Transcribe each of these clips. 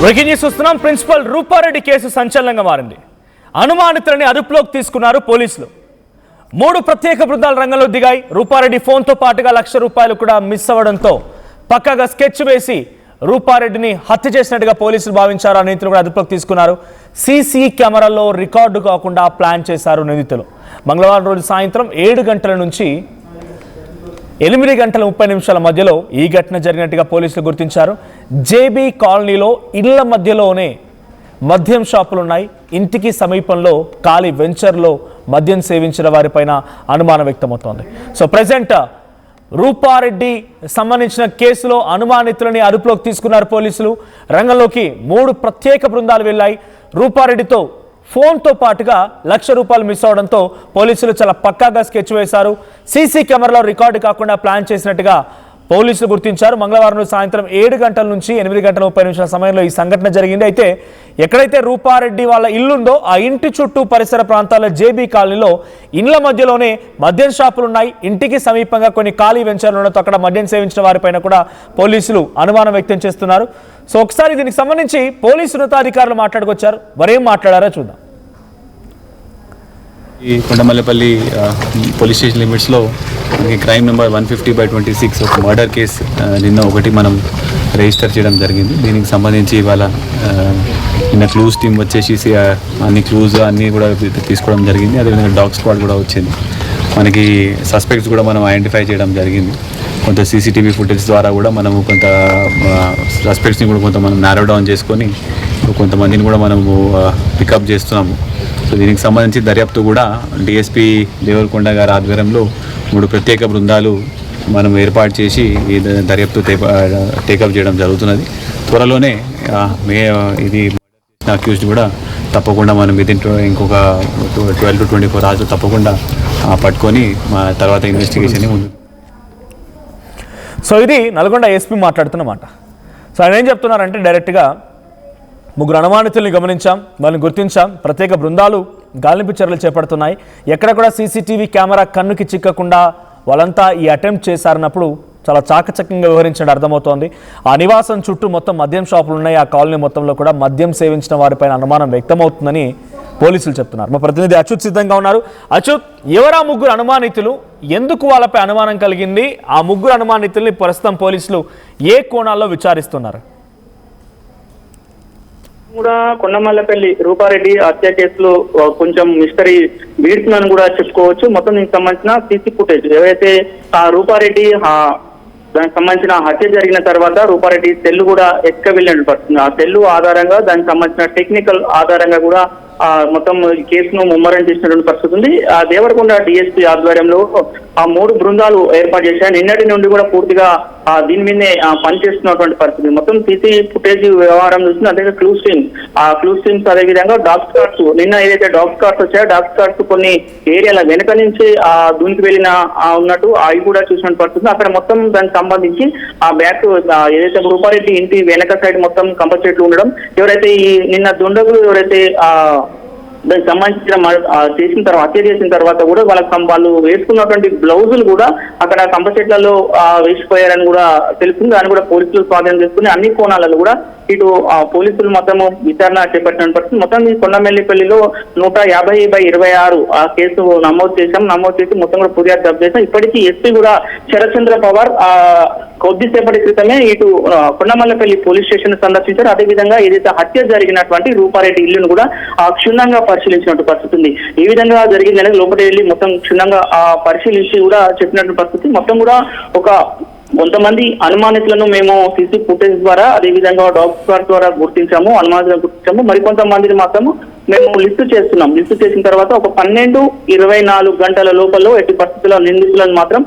Breaking news చూస్తున్నాం. Principal Rupa Reddy case సంచలనంగా మారింది. అనుమానితులని అదుపులోకి తీసుకున్నారు పోలీసులు. 3 ప్రత్యేక బృందాలు రంగంలో దిగాయి. రూపారెడ్డి ఫోన్తో పాటుగా ₹1,00,000 కూడా మిస్ అవ్వడంతో పక్కగా స్కెచ్ వేసి రూపారెడ్డిని హత్య చేసినట్టుగా పోలీసులు భావించారు. ఆ నిందితులు కూడా అదుపులోకి తీసుకున్నారు. సీసీ కెమెరాలో రికార్డు కాకుండా ప్లాన్ చేశారు నిందితులు. మంగళవారం రోజు సాయంత్రం 7 గంటల నుంచి 8:30 మధ్యలో ఈ ఘటన జరిగినట్టుగా పోలీసులు గుర్తించారు. జేబీ కాలనీలో ఇళ్ల మధ్యలోనే మద్యం షాపులున్నాయి. ఇంటికి సమీపంలో ఖాళీ వెంచర్లో మద్యం సేవించిన వారిపైన అనుమానం వ్యక్తమవుతోంది. సో ప్రెజెంట్ రూపారెడ్డి సంబంధించిన కేసులో అనుమానితులని అదుపులోకి తీసుకున్నారు పోలీసులు. రంగంలోకి 3 ప్రత్యేక బృందాలు వెళ్ళాయి. రూపారెడ్డితో ఫోన్తో పాటుగా ₹1,00,000 మిస్ అవడంతో పోలీసులు చాలా పక్కాగా స్కెచ్ వేశారు. సీసీ కెమెరాలో రికార్డు కాకుండా ప్లాన్ చేసినట్టుగా పోలీసులు గుర్తించారు. మంగళవారం రోజు సాయంత్రం 7 గంటల నుంచి 8:30 సమయంలో ఈ సంఘటన జరిగింది. అయితే ఎక్కడైతే రూపారెడ్డి వాళ్ళ ఇల్లుందో ఆ ఇంటి చుట్టూ పరిసర ప్రాంతాల్లో జేబీ కాలనీలో ఇండ్ల మధ్యలోనే మద్యం షాపులు ఉన్నాయి. ఇంటికి సమీపంగా కొన్ని ఖాళీ వెంచర్లు ఉండడంతో అక్కడ మద్యం సేవించిన వారిపైన కూడా పోలీసులు అనుమానం వ్యక్తం చేస్తున్నారు. సో ఒకసారి దీనికి సంబంధించి పోలీసు ఉన్నతాధికారులు మాట్లాడుకొచ్చారు. మరేం మాట్లాడారో చూద్దాం. ఈ కొండమల్లపల్లి పోలీస్ స్టేషన్ లిమిట్స్లో మనకి క్రైమ్ నెంబర్ 150/26 ఒక మర్డర్ కేసు నిన్న ఒకటి మనం రిజిస్టర్ చేయడం జరిగింది. దీనికి సంబంధించి ఇవాళ నిన్న క్లూస్ టీమ్ వచ్చేసి అన్ని క్లూస్ అన్నీ కూడా తీసుకోవడం జరిగింది. అదేవిధంగా డాగ్ స్క్వాడ్ కూడా వచ్చింది. మనకి సస్పెక్ట్స్ కూడా మనం ఐడెంటిఫై చేయడం జరిగింది. కొంత సీసీటీవీ ఫుటేజ్ ద్వారా కూడా మనము కొంత సస్పెక్ట్స్ని కూడా కొంత మనం నారో డౌన్ చేసుకొని కొంతమందిని కూడా మనము పికప్ చేస్తున్నాము. సో దీనికి సంబంధించి దర్యాప్తు కూడా డిఎస్పీ దేవరకొండ గారి ఆధ్వర్యంలో 3 ప్రత్యేక బృందాలు మనం ఏర్పాటు చేసి ఈ దర్యాప్తు టేకప్ చేయడం జరుగుతున్నది. త్వరలోనే ఇది అక్యూజ్డ్ కూడా తప్పకుండా మనం ఇంకొక 12 to 24 hours తప్పకుండా పట్టుకొని మా తర్వాత ఇన్వెస్టిగేషన్ ముందు. సో ఇది నల్గొండ ఎస్పీ మాట్లాడుతున్నమాట. సో ఆయన ఏం చెప్తున్నారంటే డైరెక్ట్గా 3 అనుమానితుల్ని గమనించాం, వాళ్ళని గుర్తించాం, ప్రత్యేక బృందాలు గాలింపు చర్యలు చేపడుతున్నాయి. ఎక్కడ కూడా సీసీటీవీ కెమెరా కన్నుకి చిక్కకుండా వాళ్ళంతా ఈ అటెంప్ట్ చేశారన్నప్పుడు చాలా చాకచక్యంగా వ్యవహరించడం అర్థమవుతోంది. ఆ నివాసం చుట్టూ మొత్తం మద్యం షాపులు ఉన్నాయి. ఆ కాలనీ మొత్తంలో కూడా మద్యం సేవించిన వారిపైన అనుమానం వ్యక్తమవుతుందని పోలీసులు చెప్తున్నారు. మా ప్రతినిధి అచ్యుత్ సిద్ధంగా ఉన్నారు. అచ్యుత్, ఎవరా 3 అనుమానితులు, ఎందుకు వాళ్ళపై అనుమానం కలిగింది? ఆ 3 అనుమానితుల్ని ప్రస్తుతం పోలీసులు ఏ కోణాల్లో విచారిస్తున్నారు? కూడా కొండమల్లపల్లి రూపారెడ్డి హత్య కేసులో కొంచెం మిస్టరీ వీడుతుందని కూడా చెప్పుకోవచ్చు. మొత్తం దీనికి సంబంధించిన సీసీ ఫుటేజ్ ఏవైతే ఆ రూపారెడ్డి దానికి సంబంధించిన హత్య జరిగిన తర్వాత రూపారెడ్డి సెల్ కూడా వెళ్ళినట్టు పడుతుంది. ఆ సెల్ ఆధారంగా దానికి సంబంధించిన టెక్నికల్ ఆధారంగా కూడా మొత్తం కేసును ముమ్మరం చేసినటువంటి పరిస్థితి ఉంది. ఆ దేవరకొండ డిఎస్పీ ఆధ్వర్యంలో ఆ 3 బృందాలు ఏర్పాటు చేశారు. నిన్నటి నుండి కూడా పూర్తిగా దీని మీదనే పనిచేస్తున్నటువంటి పరిస్థితి. మొత్తం సీసీ ఫుటేజ్ వ్యవహారం చూస్తుంది. అదే క్లూస్ టీమ్స్ అదే విధంగా డాగ్ స్క్వాడ్స్ నిన్న ఏదైతే డాగ్ స్క్వాడ్స్ వచ్చాయో డాగ్ స్క్వాడ్స్ కొన్ని ఏరియాల వెనక నుంచి దూనికి వెళ్ళిన ఉన్నట్టు అవి కూడా చూసిన పరిస్థితి. అక్కడ మొత్తం దానికి సంబంధించి ఆ బ్యాక్ ఏదైతే రూపారెడ్డి ఇంటి వెనక సైడ్ మొత్తం కంప చెట్లు ఉండడం, ఎవరైతే ఈ నిన్న దుండగులు ఎవరైతే దానికి సంబంధించిన హత్య చేసిన తర్వాత కూడా వాళ్ళు వేసుకున్నటువంటి బ్లౌజులు కూడా అక్కడ కంప చెట్లలో వేసిపోయారని కూడా తెలుస్తుంది. దాన్ని కూడా పోలీసులు స్వాధీనం చేసుకుని అన్ని కోణాలలో కూడా ఇటు పోలీసులు మొత్తము విచారణ చేపట్టిన పరిస్థితి. మొత్తం ఈ కొండమల్లిపల్లిలో 150/26 కేసు నమోదు చేసి మొత్తం కూడా ఫిర్యాదు దర్జు చేసాం. ఇప్పటికీ ఎస్పీ కూడా శరత్చంద్ర పవార్ కొద్దిసేపటి క్రితమే ఇటు కొండమల్లపల్లి పోలీస్ స్టేషన్ సందర్శించారు. అదేవిధంగా ఏదైతే హత్య జరిగినటువంటి రూపారెడ్డి ఇల్లును కూడా క్షుణ్ణంగా పరిశీలించినట్టు పరిస్థితి ఉంది. ఏ విధంగా జరిగిందనేది లోపలి వెళ్ళి మొత్తం క్షుణ్ణంగా పరిశీలించి కూడా చెప్పినట్టు పరిస్థితి. మొత్తం కూడా కొంతమంది అనుమానితులను మేము సీసీ ఫుటేజ్ ద్వారా అదేవిధంగా డాగ్ స్క్వాడ్ ద్వారా అనుమానితులను గుర్తించాము. మరికొంతమందిని మాత్రము మేము లిస్టు చేస్తున్నాం. లిస్టు చేసిన తర్వాత ఒక 12-24 గంటల లోపల ఎట్టి పరిస్థితుల్లో నిందితులను మాత్రం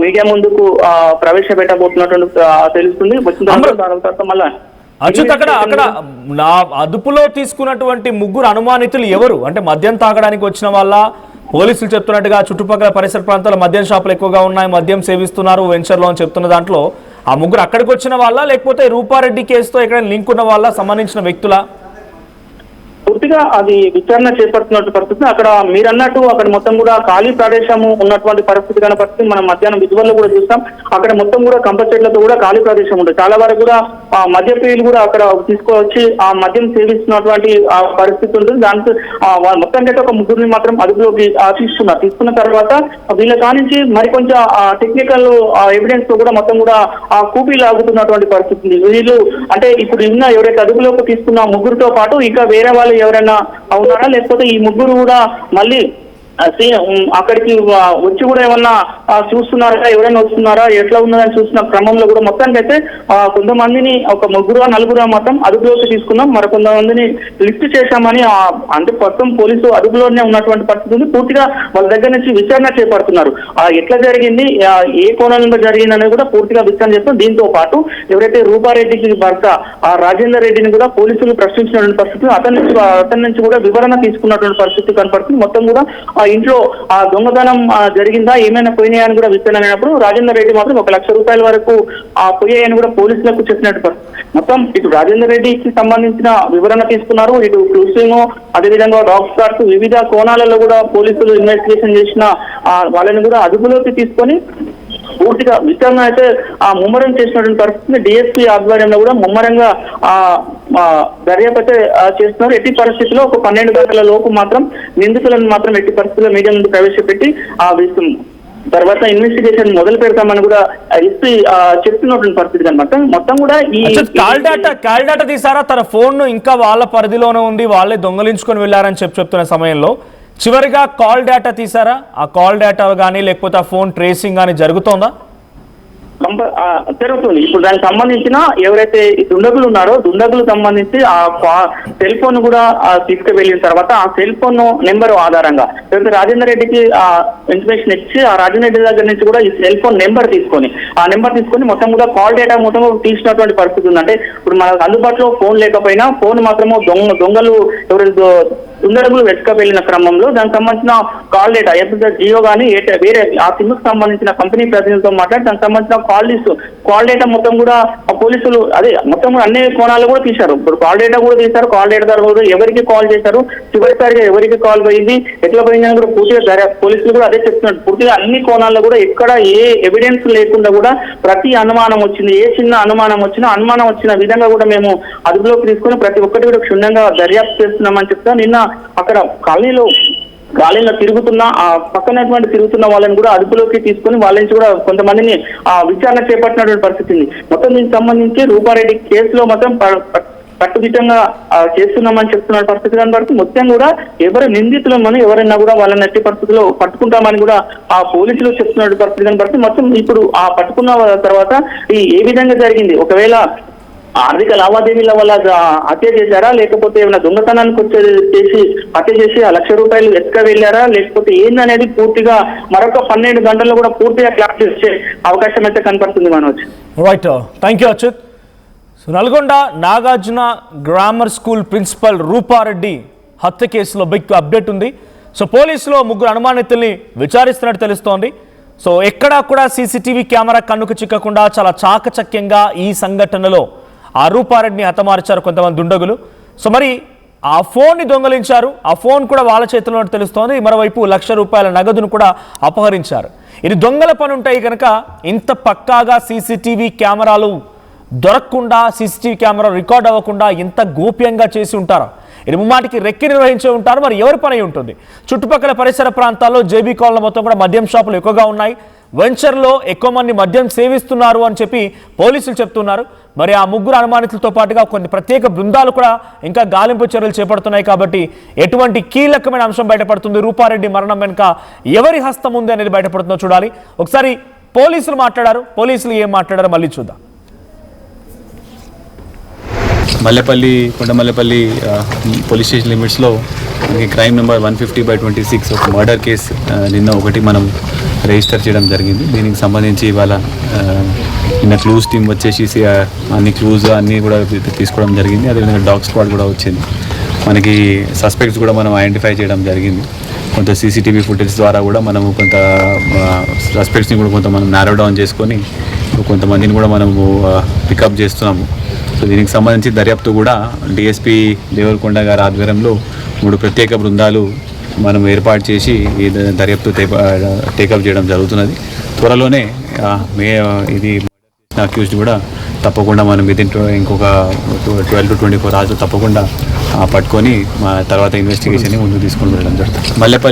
మీడియా ముందుకు ప్రవేశపెట్టబోతున్నట్టు తెలుస్తుంది. వచ్చిన తర్వాత మళ్ళా అచ్యుత్, అక్కడ నా అదుపులో తీసుకున్నటువంటి 3 అనుమానితులు ఎవరు? అంటే మద్యం తాగడానికి వచ్చిన వాళ్ళ? పోలీసులు చెప్తున్నట్టుగా చుట్టుపక్కల పరిసర ప్రాంతాల మద్యం షాపులు ఎక్కువగా ఉన్నాయి, మద్యం సేవిస్తున్నారు వెంచర్లో అని చెప్తున్న దాంట్లో ఆ 3 అక్కడికి వచ్చిన వాళ్ళ, లేకపోతే రూపారెడ్డి కేసుతో ఎక్కడైనా లింక్ ఉన్న వాళ్ళ, సంబంధించిన వ్యక్తుల? పూర్తిగా అది విచారణ చేపడుతున్నటువంటి పరిస్థితి. అక్కడ మీరు అన్నట్టు అక్కడ మొత్తం కూడా ఖాళీ ప్రదేశము ఉన్నటువంటి పరిస్థితి కనపడుతుంది. మనం మధ్యాహ్నం విజువల్లో కూడా చూస్తాం. అక్కడ మొత్తం కూడా కంప చెట్లతో కూడా ఖాళీ ప్రదేశం ఉంటుంది. చాలా వరకు కూడా మద్య ప్రియులు కూడా అక్కడ తీసుకొచ్చి ఆ మద్యం సేవిస్తున్నటువంటి పరిస్థితి ఉంటుంది. దాంతో మొత్తానికి ఒక ముగ్గురిని మాత్రం అదుపులోకి తీసుకున్న తర్వాత వీళ్ళ కానించి మరికొంచెం టెక్నికల్ ఎవిడెన్స్ తో కూడా మొత్తం కూడా కూపీ లాగుతున్నటువంటి పరిస్థితి. వీళ్ళు అంటే ఇప్పుడు ఉన్న ఎవరైతే అదుపులోకి తీసుకున్న ముగ్గురితో పాటు ఇంకా వేరే వాళ్ళు ఎవరైనా ఉన్నారా, లేకపోతే ఈ ముగ్గురు కూడా మళ్ళీ అక్కడికి వచ్చి కూడా ఏమన్నా చూస్తున్నారా, ఎవరైనా వస్తున్నారా, ఎట్లా ఉన్నదని చూస్తున్న క్రమంలో కూడా మొత్తానికి అయితే కొంతమందిని ఒక నలుగురు మాత్రం అదుపులోకి తీసుకున్నాం, మరికొంతమందిని లిఫ్ట్ చేశామని అంటే ప్రస్తుతం పోలీసు అదుపులోనే ఉన్నటువంటి పరిస్థితి ఉంది. పూర్తిగా వాళ్ళ దగ్గర నుంచి విచారణ చేపడుతున్నారు. ఎట్లా జరిగింది, ఏ కోణంలో జరిగింది అనేది కూడా పూర్తిగా విచారణ చేస్తాం. దీంతో పాటు ఎవరైతే రూపారెడ్డికి భర్త రాజేందర్ రెడ్డిని కూడా పోలీసులు ప్రశ్నించినటువంటి పరిస్థితి, అతని నుంచి కూడా వివరణ తీసుకున్నటువంటి పరిస్థితి కనపడుతుంది. మొత్తం కూడా ఇంట్లో దొంగతనం జరిగిందా, ఏమైనా పోయినాయని కూడా విచారణ అయినప్పుడు రాజేందర్ రెడ్డి మాత్రం 1 లక్ష రూపాయల వరకు పోయాయని కూడా పోలీసులకు చెప్పినట్టు మొత్తం ఇటు రాజేందర్ రెడ్డికి సంబంధించిన వివరణ తీసుకున్నారు. ఇటు క్రూసింగ్, అదేవిధంగా డాగ్ స్టార్స్ వివిధ కోణాలలో కూడా పోలీసులు ఇన్వెస్టిగేషన్ చేసిన వాళ్ళని కూడా అదుపులోకి తీసుకొని పూర్తిగా విచారణ అయితే ముమ్మరం చేసినటువంటి పరిస్థితి. డిఎస్పీ ఆధ్వర్యంలో కూడా ముమ్మరంగా దర్యాప్తు చేస్తున్నారు. ఎట్టి పరిస్థితుల్లో ఒక 12 గంటల లోపు మాత్రం నిందితులను మాత్రం ఎట్టి పరిస్థితుల్లో మీడియా ముందు ప్రవేశపెట్టి తర్వాత ఇన్వెస్టిగేషన్ మొదలు పెడతామని కూడా ఎస్పీ చెప్తున్నటువంటి పరిస్థితి అనమాట. మొత్తం కూడా ఈ కాల్ డేటా తీసారా, తన ఫోన్ ఇంకా వాళ్ళ పరిధిలోనే ఉంది, వాళ్ళే దొంగలించుకొని వెళ్ళారని చెప్తున్న సమయంలో చివరిగా కాల్ డేటా తీసారా? ఆ కాల్ డేటా కానీ లేకపోతే ఆ ఫోన్ ట్రేసింగ్ కానీ జరుగుతోందా? జరుగుతుంది. ఇప్పుడు దానికి సంబంధించిన ఎవరైతే దుండగులు ఉన్నారో దుండగులు సంబంధించి ఆ సెల్ ఫోన్ కూడా తీసుకువెళ్ళిన తర్వాత ఆ సెల్ ఫోన్ నెంబర్ ఆధారంగా లేకపోతే రాజేందర్ రెడ్డికి ఇన్ఫర్మేషన్ ఇచ్చి ఆ రాజేందర్ రెడ్డి దగ్గర నుంచి కూడా ఈ సెల్ ఫోన్ నెంబర్ తీసుకొని మొత్తం కూడా కాల్ డేటా మొత్తం తీసినటువంటి పరిస్థితి ఉంది. అంటే ఇప్పుడు మనకు అందుబాటులో ఫోన్ లేకపోయినా ఫోన్ మాత్రము దొంగలు ఎవరైతే దుండగులు వెతుకవెళ్ళిన క్రమంలో దానికి సంబంధించిన కాల్ డేటా ఎప్పుడు జియో కానీ వేరే ఆ సిమ్ కు సంబంధించిన కంపెనీ ప్రతినిధులతో మాట్లాడి దానికి సంబంధించిన కాల్ డేటా మొత్తం కూడా పోలీసులు మొత్తం కూడా అన్ని కోణాలు కూడా తీశారు. ఇప్పుడు కాల్ డేటా కూడా తీశారు. కాల్ డేటా ద్వారా ఎవరికి కాల్ చేశారు, చివరిసారిగా ఎవరికి కాల్ పోయింది, ఎట్లా పోయింది అని కూడా పూర్తిగా పోలీసులు కూడా అదే చెప్తున్నారు. పూర్తిగా అన్ని కోణాల్లో కూడా ఎక్కడ ఏ ఎవిడెన్స్ లేకుండా కూడా ప్రతి అనుమానం వచ్చింది, ఏ చిన్న అనుమానం వచ్చిన విధంగా కూడా మేము అదుపులోకి తీసుకొని ప్రతి ఒక్కటి కూడా క్షుణ్ణంగా దర్యాప్తు చేస్తున్నామని చెప్తా. నిన్న అక్కడ కాలనీలో తిరుగుతున్న తిరుగుతున్న వాళ్ళని కూడా అదుపులోకి తీసుకొని వాళ్ళ నుంచి కూడా కొంతమందిని విచారణ చేపట్టినటువంటి పరిస్థితి ఉంది. మొత్తం దీనికి సంబంధించి రూపారెడ్డి కేసులో మొత్తం కట్టుదిట్టంగా చేస్తున్నామని చెప్తున్న పరిస్థితి కనబడుతుంది. మొత్తం కూడా ఎవరు నిందితులను ఎవరైనా కూడా వాళ్ళని ఎట్టి పరిస్థితుల్లో పట్టుకుంటామని కూడా పోలీసులు చెప్తున్న పరిస్థితి కనబడుతుంది. మొత్తం ఇప్పుడు పట్టుకున్న తర్వాత ఏ విధంగా జరిగింది, ఒకవేళ ఆర్థిక లావాదేవీల వల్ల హత్య చేశారా, లేకపోతే ఏమైనా దొంగతనానికి చేసి హత్య చేసి 1 లక్ష రూపాయలు ఎత్తుక వెళ్ళారా, లేకపోతే ఏందనేది పూర్తిగా మరొక 12 గంటల్లో కూడా పూర్తిగా క్లాస్ చేసే అవకాశం అయితే కనపడుతుంది Manoj. Right, thank you Achyut. Nalgonda Nagarjuna grammar school principal Rupa Reddy హత్య కేసులో బిగ్ అప్డేట్ ఉంది. సో పోలీసులు 3 అనుమానితుల్ని విచారిస్తున్నట్టు తెలుస్తోంది. సో ఎక్కడా కూడా సీసీటీవీ కెమెరా కన్నుకు చిక్కకుండా చాలా చాకచక్యంగా ఈ సంఘటనలో ఆ రూపారెడ్డిని హతమార్చారు కొంతమంది దుండగులు. సో మరి ఆ ఫోన్ని దొంగలించారు, ఆ ఫోన్ కూడా వాళ్ళ చేతిలో తెలుస్తోంది. మరోవైపు 1 లక్ష రూపాయల నగదును కూడా అపహరించారు. ఇది దొంగల పని ఉంటాయి కనుక ఇంత పక్కాగా సీసీటీవీ కెమెరాలు దొరకకుండా, సీసీటీవీ కెమెరా రికార్డ్ అవ్వకుండా ఎంత గోప్యంగా చేసి ఉంటారు. ఇది ముమ్మాటికి రెక్కి నిర్వహించే ఉంటారు. మరి ఎవరి పని ఉంటుంది? చుట్టుపక్కల పరిసర ప్రాంతాల్లో జేబీ కాలనీ మొత్తం కూడా మద్యం షాపులు ఎక్కువగా ఉన్నాయి. వెంచర్లో ఎక్కువ మంది మద్యం సేవిస్తున్నారు అని చెప్పి పోలీసులు చెప్తున్నారు. మరి ఆ 3 అనుమానితులతో పాటుగా కొన్ని ప్రత్యేక బృందాలు కూడా ఇంకా గాలింపు చర్యలు చేపడుతున్నాయి. కాబట్టి ఎటువంటి కీలకమైన అంశం బయటపడుతుంది, రూపారెడ్డి మరణం వెనుక ఎవరి హస్తం ఉంది అనేది బయటపడుతుందో చూడాలి. ఒకసారి పోలీసులు మాట్లాడారు, పోలీసులు ఏం మాట్లాడారో మళ్ళీ చూద్దాం. కొండమల్లేపల్లి పోలీస్ స్టేషన్ లిమిట్స్లో మనకి క్రైమ్ నెంబర్ 150/26 ఒక మర్డర్ కేసు నిన్న ఒకటి మనం రిజిస్టర్ చేయడం జరిగింది. దీనికి సంబంధించి ఇవాళ నిన్న క్లూస్ టీమ్ వచ్చేసి అన్ని క్లూస్ అన్నీ కూడా తీసుకోవడం జరిగింది. అదేవిధంగా డాగ్ స్క్వాడ్ కూడా వచ్చింది. మనకి సస్పెక్ట్స్ కూడా మనం ఐడెంటిఫై చేయడం జరిగింది. కొంత సీసీటీవీ ఫుటేజ్ ద్వారా కూడా మనము కొంత సస్పెక్ట్స్ని కూడా మనం నారో డౌన్ చేసుకొని కొంతమందిని కూడా మనము పికప్ చేస్తున్నాము. సో దీనికి సంబంధించి దర్యాప్తు కూడా డిఎస్పీ దేవరకొండ గారి ఆధ్వర్యంలో 3 ప్రత్యేక బృందాలు మనం ఏర్పాటు చేసి ఈ దర్యాప్తు టేకప్ చేయడం జరుగుతున్నది. త్వరలోనే ఇది అక్యూజ్డ్ కూడా తప్పకుండా మనం ఇంకొక 12 to 24 hours తప్పకుండా పట్టుకొని తర్వాత ఇన్వెస్టిగేషన్ ముందుకు తీసుకొని వెళ్ళడం జరుగుతుంది. మల్లెపల్లి